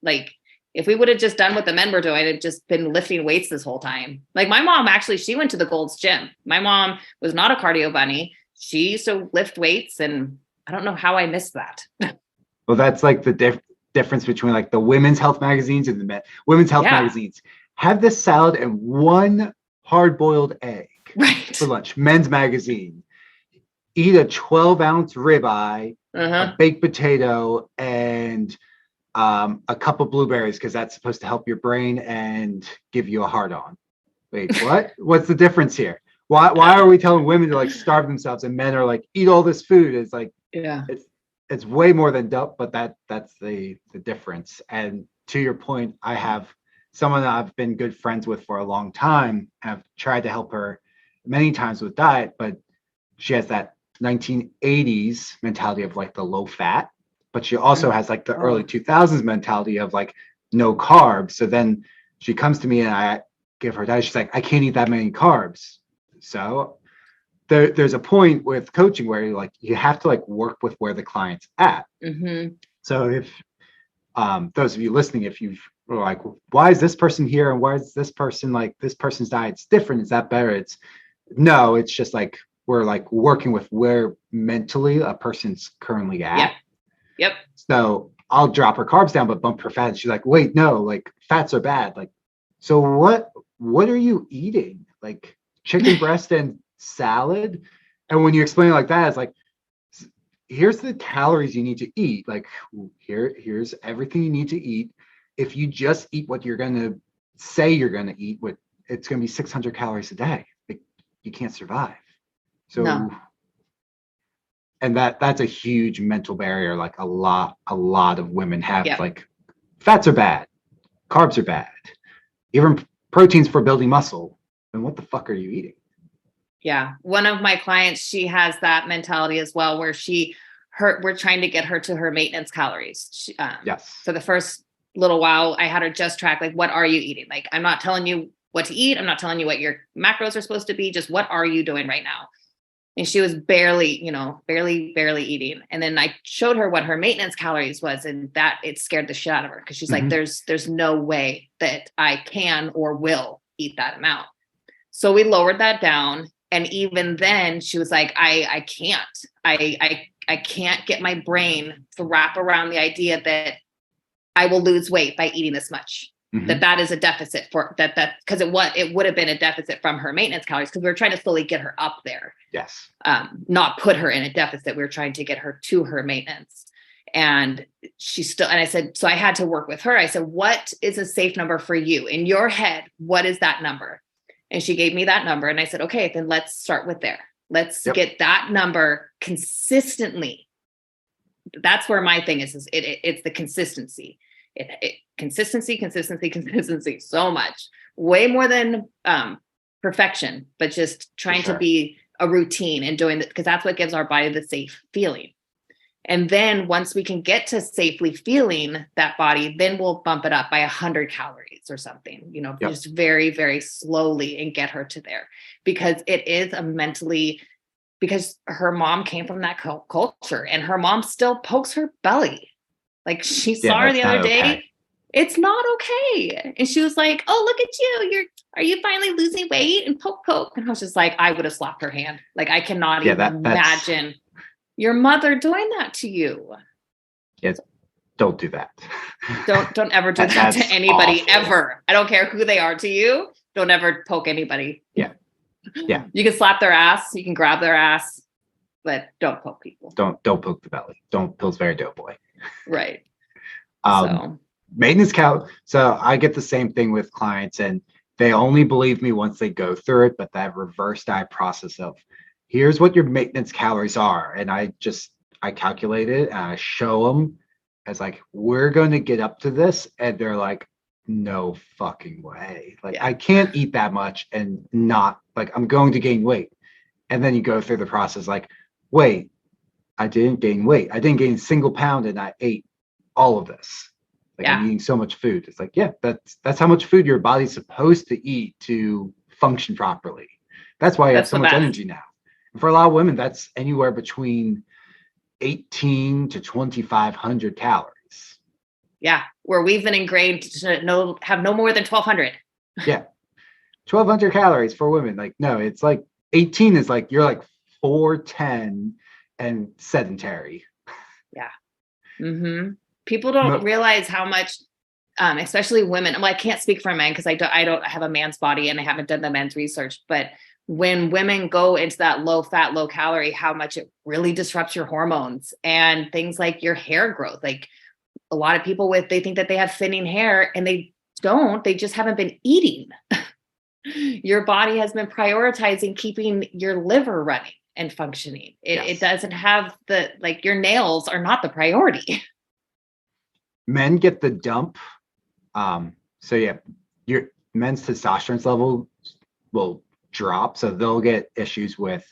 like, if we would have just done what the men were doing, it'd just been lifting weights this whole time. Like my mom, actually, she went to the Gold's Gym. My mom was not a cardio bunny. She used to lift weights, and I don't know how I missed that. Well, that's like the difference between like the women's health magazines and the men. Women's health magazines have this salad and one hard-boiled egg for lunch. Men's magazine, eat a 12-ounce ribeye, a baked potato, and a cup of blueberries because that's supposed to help your brain and give you a hard-on. Wait, what? What's the difference here? Why are we telling women to like starve themselves and men are like eat all this food? It's like it's way more than dope, but that's the difference. And to your point, I have someone that I've been good friends with for a long time. I've tried to help her many times with diet, but she has that 1980s mentality of like the low fat, but she also has like the early 2000s mentality of like no carbs. So then she comes to me and I give her diet. She's like, I can't eat that many carbs. So there's a point with coaching where you have to like work with where the client's at. So if those of you listening, if you've like, why is this person here and why is this person like this person's diet's different? Is that better? It's just like we're like working with where mentally a person's currently at. Yep. So I'll drop her carbs down but bump her fat. And she's like, wait, no, like fats are bad. Like, so what are you eating? Like chicken breast and salad? And when you explain it like that, it's like, here's the calories you need to eat. Like here's everything you need to eat. If you just eat what you're going to say you're going to eat, it's going to be 600 calories a day. Like, you can't survive. So, and that's a huge mental barrier. Like a lot of women have like fats are bad, carbs are bad, even proteins for building muscle. And what the fuck are you eating? Yeah. One of my clients, she has that mentality as well, where we're trying to get her to her maintenance calories. For the first little while, I had her just track, like, what are you eating? Like, I'm not telling you what to eat. I'm not telling you what your macros are supposed to be. Just what are you doing right now? And she was barely eating. And then I showed her what her maintenance calories was. And that it scared the shit out of her. Cause she's like, there's no way that I can or will eat that amount. So we lowered that down. And even then she was like, I can't get my brain to wrap around the idea that I will lose weight by eating this much. That is a deficit for that because it would have been a deficit from her maintenance calories because we were trying to slowly get her up there. Yes. Not put her in a deficit. We were trying to get her to her maintenance. And and I said, so I had to work with her. I said, what is a safe number for you in your head? What is that number? And she gave me that number. And I said, okay, then let's start with there. Let's get that number consistently. That's where my thing is it's the consistency. Consistency so much, way more than perfection, but just trying to be a routine and doing that because that's what gives our body the safe feeling. And then once we can get to safely feeling that body, then we'll bump it up by 100 calories or something, just very, very slowly and get her to there because it is because her mom came from that culture and her mom still pokes her belly. Like she saw her the other day. Okay. It's not okay. And she was like, oh, look at you. Are you finally losing weight? And poke. And I was just like, I would have slapped her hand. Like I cannot even imagine your mother doing that to you. Yes. Don't do that. Don't ever do that to anybody ever. I don't care who they are to you. Don't ever poke anybody. Yeah. You can slap their ass. You can grab their ass, but don't poke people. Don't poke the belly. Don't Pillsbury Doughboy. Right. Maintenance calories. So I get the same thing with clients, and they only believe me once they go through it. But that reverse diet process of here's what your maintenance calories are, and I calculate it and I show them as like, we're going to get up to this, and they're like, no fucking way. Like, I can't eat that much and not, like, I'm going to gain weight. And then you go through the process like, wait, I didn't gain weight. I didn't gain a single pound, and I ate all of this. Like, I'm eating so much food. It's like, yeah, that's how much food your body's supposed to eat to function properly. That's why you have so much energy now. And for a lot of women, that's anywhere between 18 to 2,500 calories. Yeah, where we've been ingrained to have no more than 1,200. Yeah, 1,200 calories for women. Like, no, it's like 18 is like you're like 410 and sedentary. Yeah. Mm-hmm. People don't realize how much, especially women. Well, I can't speak for men because I don't have a man's body and I haven't done the men's research. But when women go into that low fat, low calorie, how much it really disrupts your hormones and things like your hair growth. Like a lot of people they think that they have thinning hair and they don't. They just haven't been eating. Your body has been keeping your liver running and functioning. It doesn't have your nails are not the priority. Men get the dump. So yeah, your men's testosterone level will drop. So they'll get issues with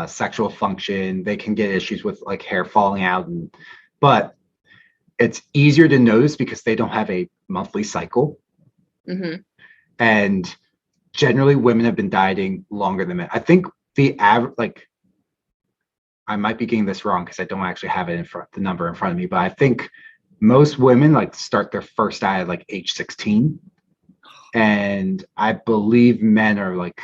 sexual function. They can get issues with like hair falling out. But it's easier to notice because they don't have a monthly cycle. Mm-hmm. And generally women have been dieting longer than men. I think the average, like, I might be getting this wrong because I don't actually have it the number in front of me, but I think most women like start their first diet at like age 16. And I believe men are like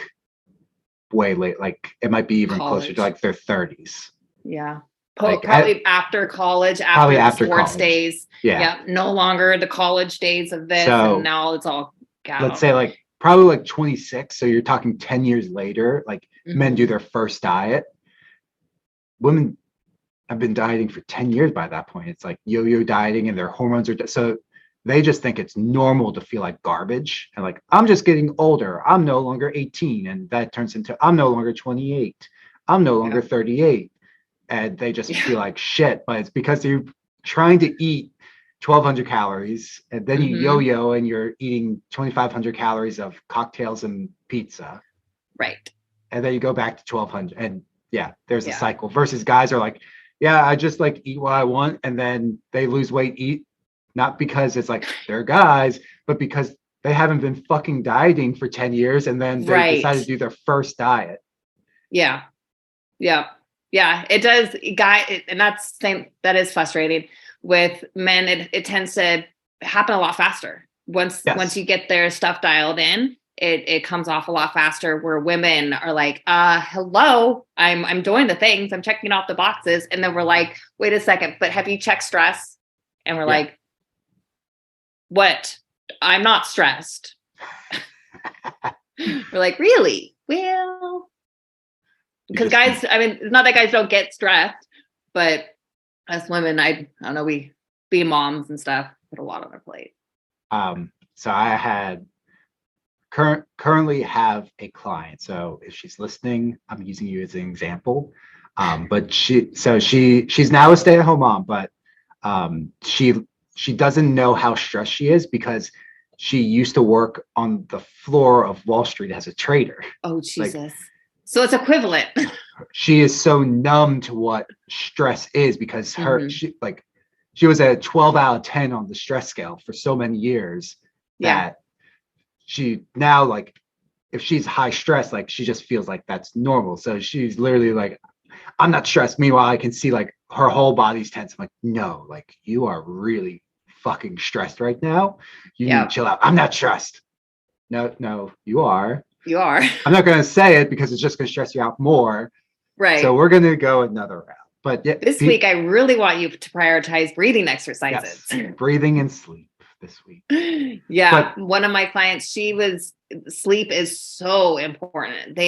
way late. Like it might be even closer to like their 30s. Yeah. Probably after college, after sports days. Yeah. No longer the college days of this. So, and now it's all gone. Let's say like probably like 26. So you're talking 10 years later, like men do their first diet. Women have been dieting for 10 years by that point. It's like yo-yo dieting and their hormones are so they just think it's normal to feel like garbage. And like, I'm just getting older. I'm no longer 18. And that turns into, I'm no longer 28. I'm no longer 38. And they just feel like shit, but it's because you're trying to eat 1,200 calories and then you yo-yo and you're eating 2,500 calories of cocktails and pizza. Right. And then you go back to 1,200 and there's a cycle versus guys are like, I just like eat what I want. And then they lose weight, not because it's like they're guys, but because they haven't been fucking dieting for 10 years. And then they decide to do their first diet. Yeah. Yeah. Yeah, it does, and that is frustrating with men. It tends to happen a lot faster once you get their stuff dialed in. It comes off a lot faster. Where women are like, "Hello, I'm doing the things, I'm checking off the boxes," and then we're like, "Wait a second, but have you checked stress?" And we're like, "What? I'm not stressed." We're like, "Really? Well." Because guys, I mean, it's not that guys don't get stressed, but as women, I don't know, we be moms and stuff, put a lot on our plate. So I currently have a client. So if she's listening, I'm using you as an example. But she's now a stay-at-home mom, but she doesn't know how stressed she is because she used to work on the floor of Wall Street as a trader. Oh, Jesus. So it's equivalent. She is so numb to what stress is because she was a 12 out of 10 on the stress scale for so many years that she now, like, if she's high stress, like she just feels like that's normal. So she's literally like, I'm not stressed. Meanwhile, I can see like her whole body's tense. I'm like, no, like you are really fucking stressed right now. You need to chill out. I'm not stressed. No, you are. You are. I'm not going to say it because it's just going to stress you out more. Right. So we're going to go another route. But yeah, this week, I really want you to prioritize breathing exercises. Yes, breathing and sleep this week. Yeah. But one of my clients, sleep is so important.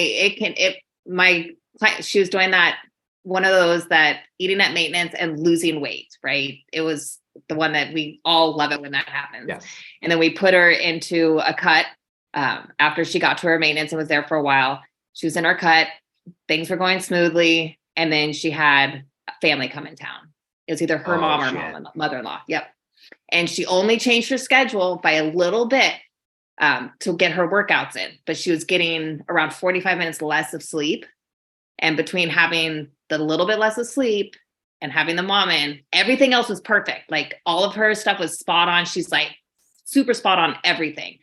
My client, she was doing that, one of those that eating at maintenance and losing weight, right? It was the one that we all love it when that happens. Yes. And then we put her into a cut after she got to her maintenance and was there for a while. She was in her cut. Things were going smoothly. And then she had a family come in town. It was either her mom or mother-in-law. Yep. And she only changed her schedule by a little bit to get her workouts in. But she was getting around 45 minutes less of sleep. And between having the little bit less of sleep and having the mom in, everything else was perfect. Like all of her stuff was spot on. She's like super spot on everything.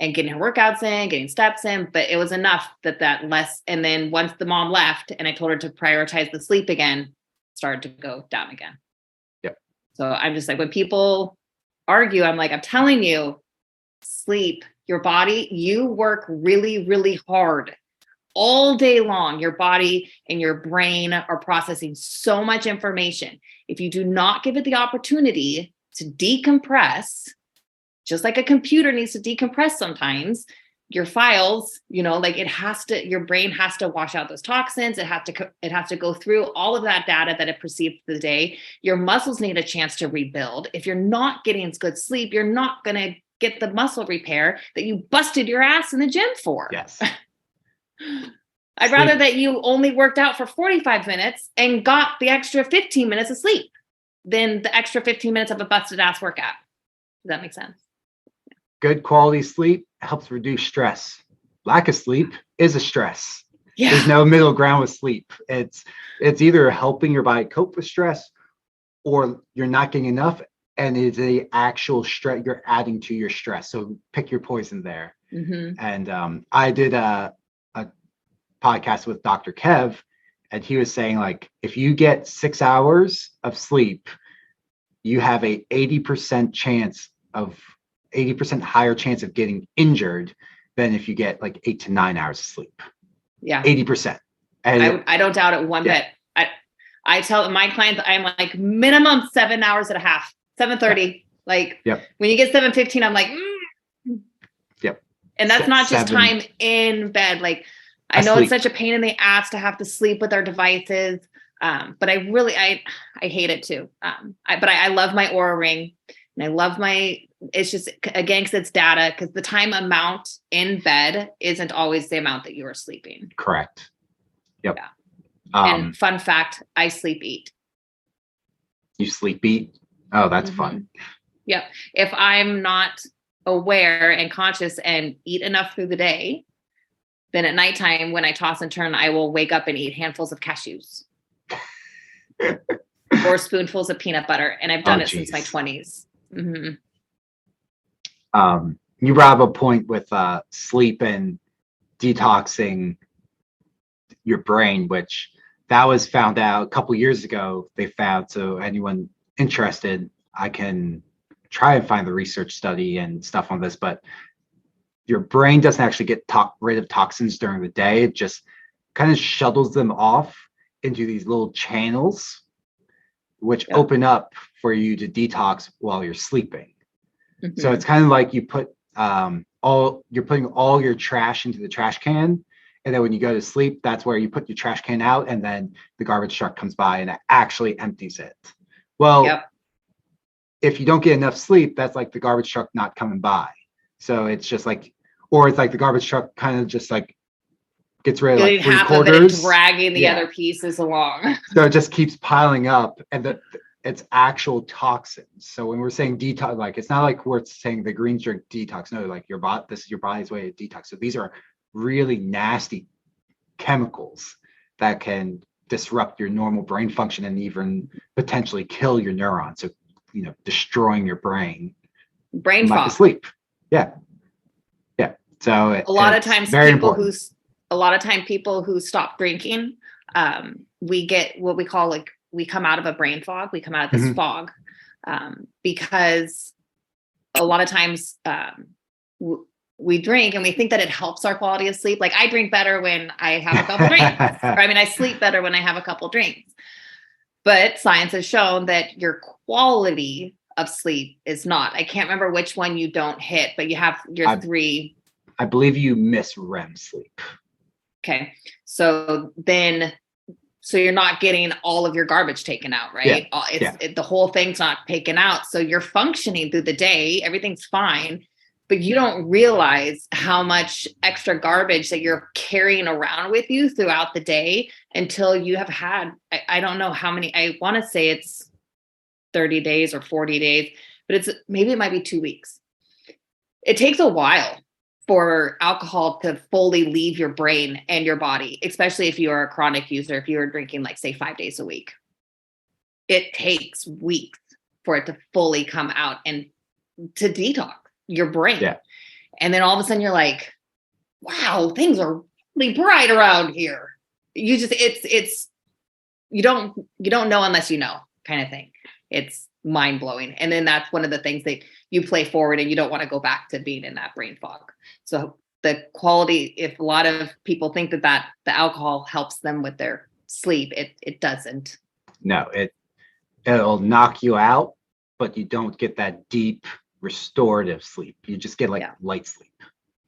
And getting her workouts in, getting steps in, but it was enough that less. And then once the mom left and I told her to prioritize the sleep again, started to go down again. Yep. So I'm just like, when people argue, I'm like, I'm telling you, sleep, your body, you work really, really hard all day long. Your body and your brain are processing so much information. If you do not give it the opportunity to decompress, just like a computer needs to decompress sometimes, your files, like your brain has to wash out those toxins. It has to go through all of that data that it perceived for the day. Your muscles need a chance to rebuild. If you're not getting good sleep, you're not going to get the muscle repair that you busted your ass in the gym for. Yes. I'd rather that you only worked out for 45 minutes and got the extra 15 minutes of sleep than the extra 15 minutes of a busted ass workout. Does that make sense? Good quality sleep helps reduce stress. Lack of sleep is a stress. Yeah. There's no middle ground with sleep. It's either helping your body cope with stress or you're not getting enough and it's the actual stress you're adding to your stress. So pick your poison there. Mm-hmm. And I did a podcast with Dr. Kev, and he was saying, like, if you get 6 hours of sleep, you have a 80% higher chance of getting injured than if you get like 8 to 9 hours of sleep. Yeah. 80%. And I don't doubt it one bit. I tell my clients, I'm like minimum 7 hours and a half, 7:30. Like when you get 7:15, I'm like, Yep. And that's not just time in bed. Like I know it's such a pain in the ass to have to sleep with our devices. But I hate it too. But I love my Oura Ring and I love it's just, again, because it's data, because the time amount in bed isn't always the amount that you are sleeping. Correct. Yep. Yeah. And fun fact, I sleep eat. You sleep eat? Oh, that's fun. Yep. If I'm not aware and conscious and eat enough through the day, then at nighttime, when I toss and turn, I will wake up and eat handfuls of cashews or spoonfuls of peanut butter. And I've done it since my 20s. Mm-hmm. You brought up a point with sleep and detoxing your brain, which that was found out a couple years ago. They found, so anyone interested, I can try and find the research study and stuff on this, but your brain doesn't actually get rid of toxins during the day. It just kind of shuttles them off into these little channels, which open up for you to detox while you're sleeping. Mm-hmm. So it's kind of like you're putting all your trash into the trash can. And then when you go to sleep, that's where you put your trash can out, and then the garbage truck comes by and it actually empties it. Well, if you don't get enough sleep, that's like the garbage truck not coming by. So it's just like, or it's like the garbage truck kind of just like gets rid of like half of it and dragging the other pieces along. So it just keeps piling up, and it's actual toxins. So when we're saying detox, like it's not like we're saying the green drink detox. No, like this is your body's way to detox. So these are really nasty chemicals that can disrupt your normal brain function and even potentially kill your neurons. So, destroying your brain. Brain fog. Sleep. Yeah. So a lot of times people who stop drinking, we get what we call we come out of a brain fog. We come out of this fog because a lot of times we drink and we think that it helps our quality of sleep. Like I drink better when I have a couple drinks, or I sleep better when I have a couple drinks. But science has shown that your quality of sleep is not. I can't remember which one you don't hit, but you have your three. I believe you miss REM sleep. Okay. So you're not getting all of your garbage taken out, right? The whole thing's not taken out. So you're functioning through the day. Everything's fine, but you don't realize how much extra garbage that you're carrying around with you throughout the day until you have had, I don't know how many, I want to say it's 30 days or 40 days, but maybe it might be 2 weeks. It takes a while for alcohol to fully leave your brain and your body, especially if you are a chronic user, if you're drinking like say 5 days a week. It takes weeks for it to fully come out and to detox your brain. Yeah. And then all of a sudden you're like, wow, things are really bright around here. You just, you don't know unless you know kind of thing. It's mind blowing. And then that's one of the things that you play forward and you don't want to go back to being in that brain fog. So the quality, if a lot of people think that the alcohol helps them with their sleep, it doesn't. No, it'll knock you out, but you don't get that deep restorative sleep. You just get light sleep.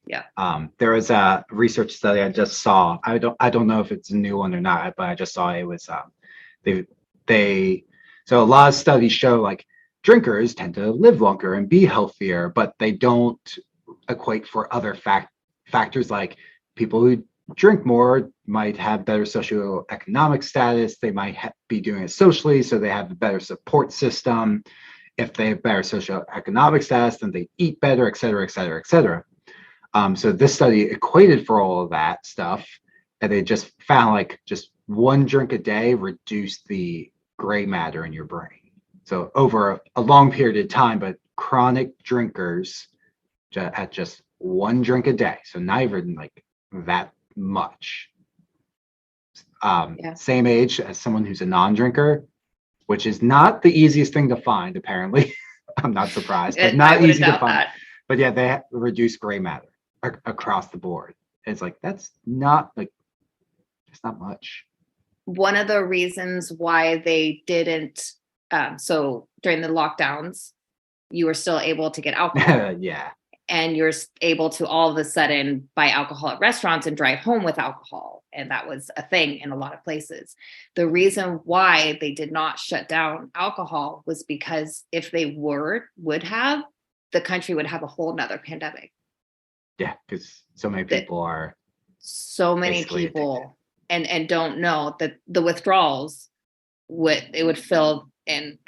Yeah. There was a research study I just saw. I don't know if it's a new one or not, but I just saw it was so a lot of studies show like drinkers tend to live longer and be healthier, but they don't equate for other factors like people who drink more might have better socioeconomic status. They might be doing it socially, so they have a better support system. If they have better socioeconomic status, then they eat better, et cetera, et cetera, et cetera. So this study equated for all of that stuff, and they just found like just one drink a day reduced the gray matter in your brain. So over a long period of time, but chronic drinkers at just one drink a day, so not even like that much. Same age as someone who's a non-drinker, which is not the easiest thing to find, apparently. I'm not surprised, but not easy to find. That. But yeah, they reduce gray matter across the board. It's like, that's not like, it's not much. One of the reasons why they didn't, so during the lockdowns, you were still able to get alcohol. Yeah. And you're able to all of a sudden buy alcohol at restaurants and drive home with alcohol. And that was a thing in a lot of places. The reason why they did not shut down alcohol was because if they would have, the country would have a whole nother pandemic. Yeah, because so many people and don't know that the withdrawals would fill and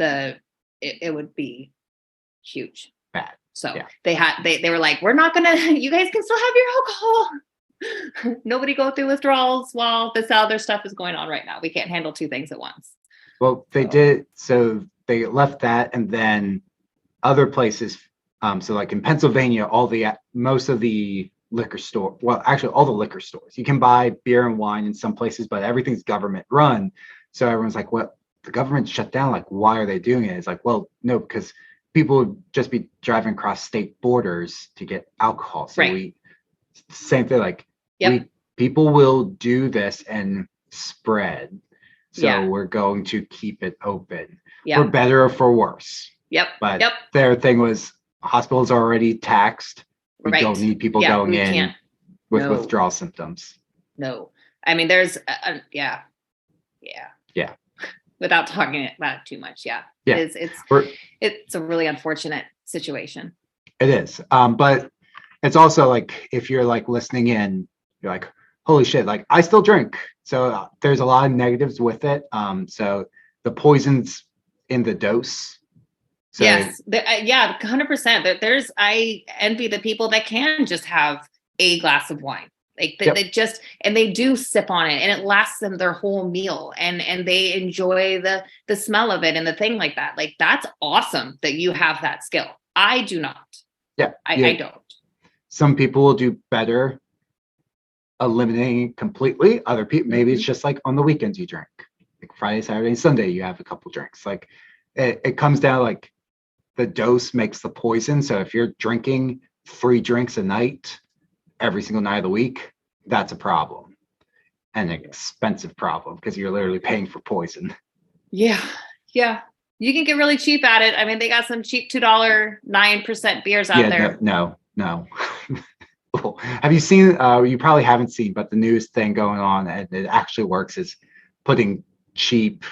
it would be huge. Bad. So they were like, we're not gonna, you guys can still have your alcohol. Nobody go through withdrawals while this other stuff is going on right now. We can't handle two things at once. Well, they did. So they left that, and then other places. So like in Pennsylvania, most of the liquor store, well, actually all the liquor stores, you can buy beer and wine in some places, but everything's government run. So everyone's like, well, the government shut down. Like, why are they doing it? It's like, well, no, because people would just be driving across state borders to get alcohol. So same thing, like people will do this and spread. So we're going to keep it open for better or for worse. But their thing was hospitals are already taxed. We don't need people going in with withdrawal symptoms. No. I mean, there's, without talking about it too much. It's a really unfortunate situation. It is. But it's also like, if you're like listening in, you're like, holy shit, like I still drink. So there's a lot of negatives with it. So the poison's in the dose. So, yes. 100%. I envy the people that can just have a glass of wine. Like they do sip on it and it lasts them their whole meal and they enjoy the smell of it and the thing like that. Like, that's awesome that you have that skill. I do not. I don't. Some people will do better eliminating it completely. Other people, maybe it's just like on the weekends you drink, like Friday, Saturday, and Sunday, you have a couple drinks. Like it comes down like the dose makes the poison. So if you're drinking 3 drinks a night every single night of the week, that's a problem. An expensive problem because you're literally paying for poison. Yeah. Yeah. You can get really cheap at it. I mean, they got some cheap $2 9% beers out there. No. Have you seen, you probably haven't seen, but the newest thing going on, and it actually works, is putting cheap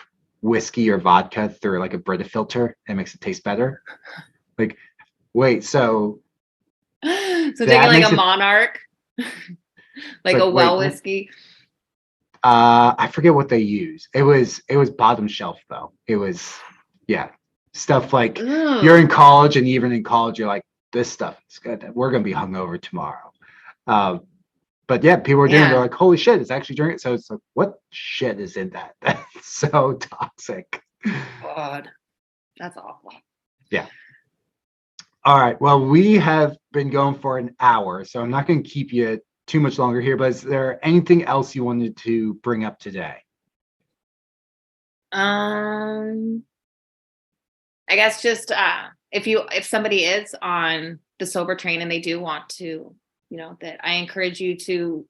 whiskey or vodka through like a Brita filter and makes it taste better. Like, wait, so taking like a Monarch, like a well whiskey. I forget what they use. It was bottom shelf though. It was, stuff like you're in college, and even in college, you're like, this stuff is good. We're going to be hungover tomorrow. But yeah, people are doing it. They're like, holy shit, it's actually drinking. So it's like, what shit is in that? That's so toxic. God, that's awful. Yeah. All right. Well, we have been going for an hour, so I'm not going to keep you too much longer here, but is there anything else you wanted to bring up today? I guess just if somebody is on the sober train and they do want to, that I encourage you to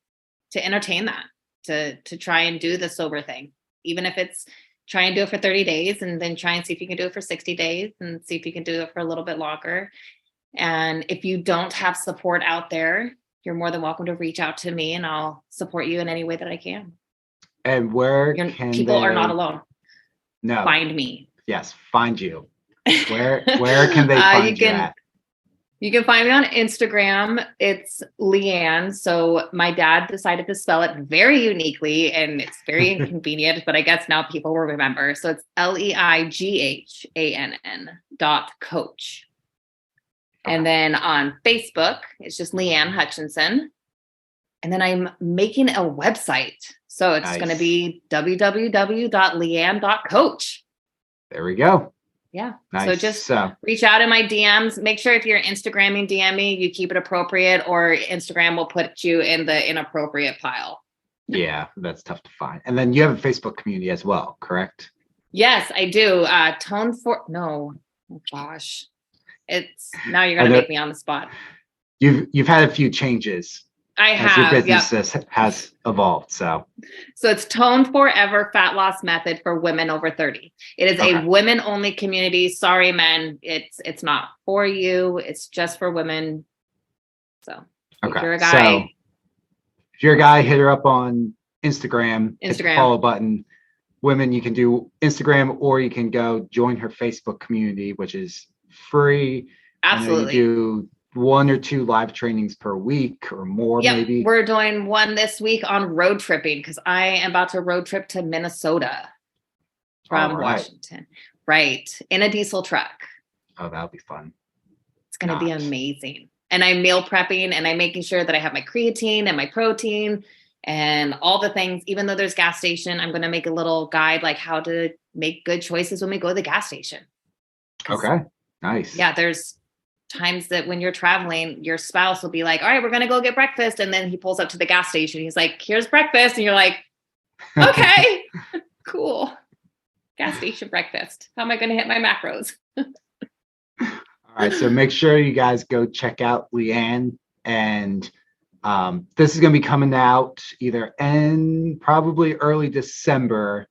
entertain that, to try and do the sober thing, even if it's try and do it for 30 days and then try and see if you can do it for 60 days and see if you can do it for a little bit longer. And if you don't have support out there, you're more than welcome to reach out to me and I'll support you in any way that I can. And where people are not alone. No. Find me. Yes, find you. Where can they find you at? You can find me on Instagram. It's Leighann. So my dad decided to spell it very uniquely and it's very inconvenient, but I guess now people will remember. So it's LEIGHANN.coach. And then on Facebook, it's just Leighann Hutchinson. And then I'm making a website. So it's going to be www.leighann.coach. There we go. Yeah. Nice. So just reach out in my DMs. Make sure if you're Instagramming, DM me, you keep it appropriate, or Instagram will put you in the inappropriate pile. Yeah, that's tough to find. And then you have a Facebook community as well, correct? Yes, I do. Oh gosh. It's now you're going to make me on the spot. You've had a few changes. I have. Your business has evolved. So it's Tone Forever Fat Loss Method for women over 30. It is a women only community. Sorry, men. It's not for you. It's just for women. So if you're a guy. Hit her up on Instagram. Hit the follow button. Women, you can do Instagram, or you can go join her Facebook community, which is free. Absolutely. You do 1 or 2 live trainings per week or more, maybe. We're doing one this week on road tripping because I am about to road trip to Minnesota from Washington. Right. In a diesel truck. Oh, that'll be fun. It's going to be amazing. And I'm meal prepping and I'm making sure that I have my creatine and my protein and all the things. Even though there's gas station, I'm going to make a little guide like how to make good choices when we go to the gas station. Okay. Nice. Yeah. There's times that when you're traveling, your spouse will be like, all right, we're going to go get breakfast. And then he pulls up to the gas station. He's like, here's breakfast. And you're like, okay, cool. Gas station breakfast. How am I going to hit my macros? All right. So make sure you guys go check out Leighann. And this is going to be coming out either probably early December.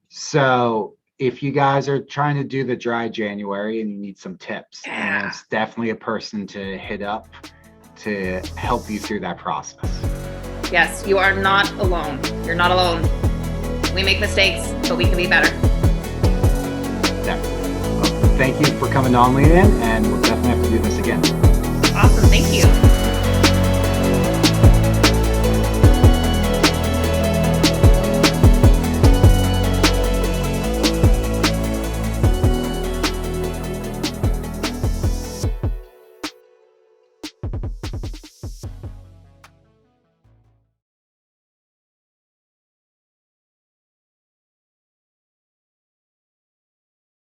So if you guys are trying to do the dry January and you need some tips, it's definitely a person to hit up to help you through that process. Yes, you are not alone. You're not alone. We make mistakes, but we can be better. Definitely. Well, thank you for coming on, Leighann, and we'll definitely have to do this again. Awesome. Thank you.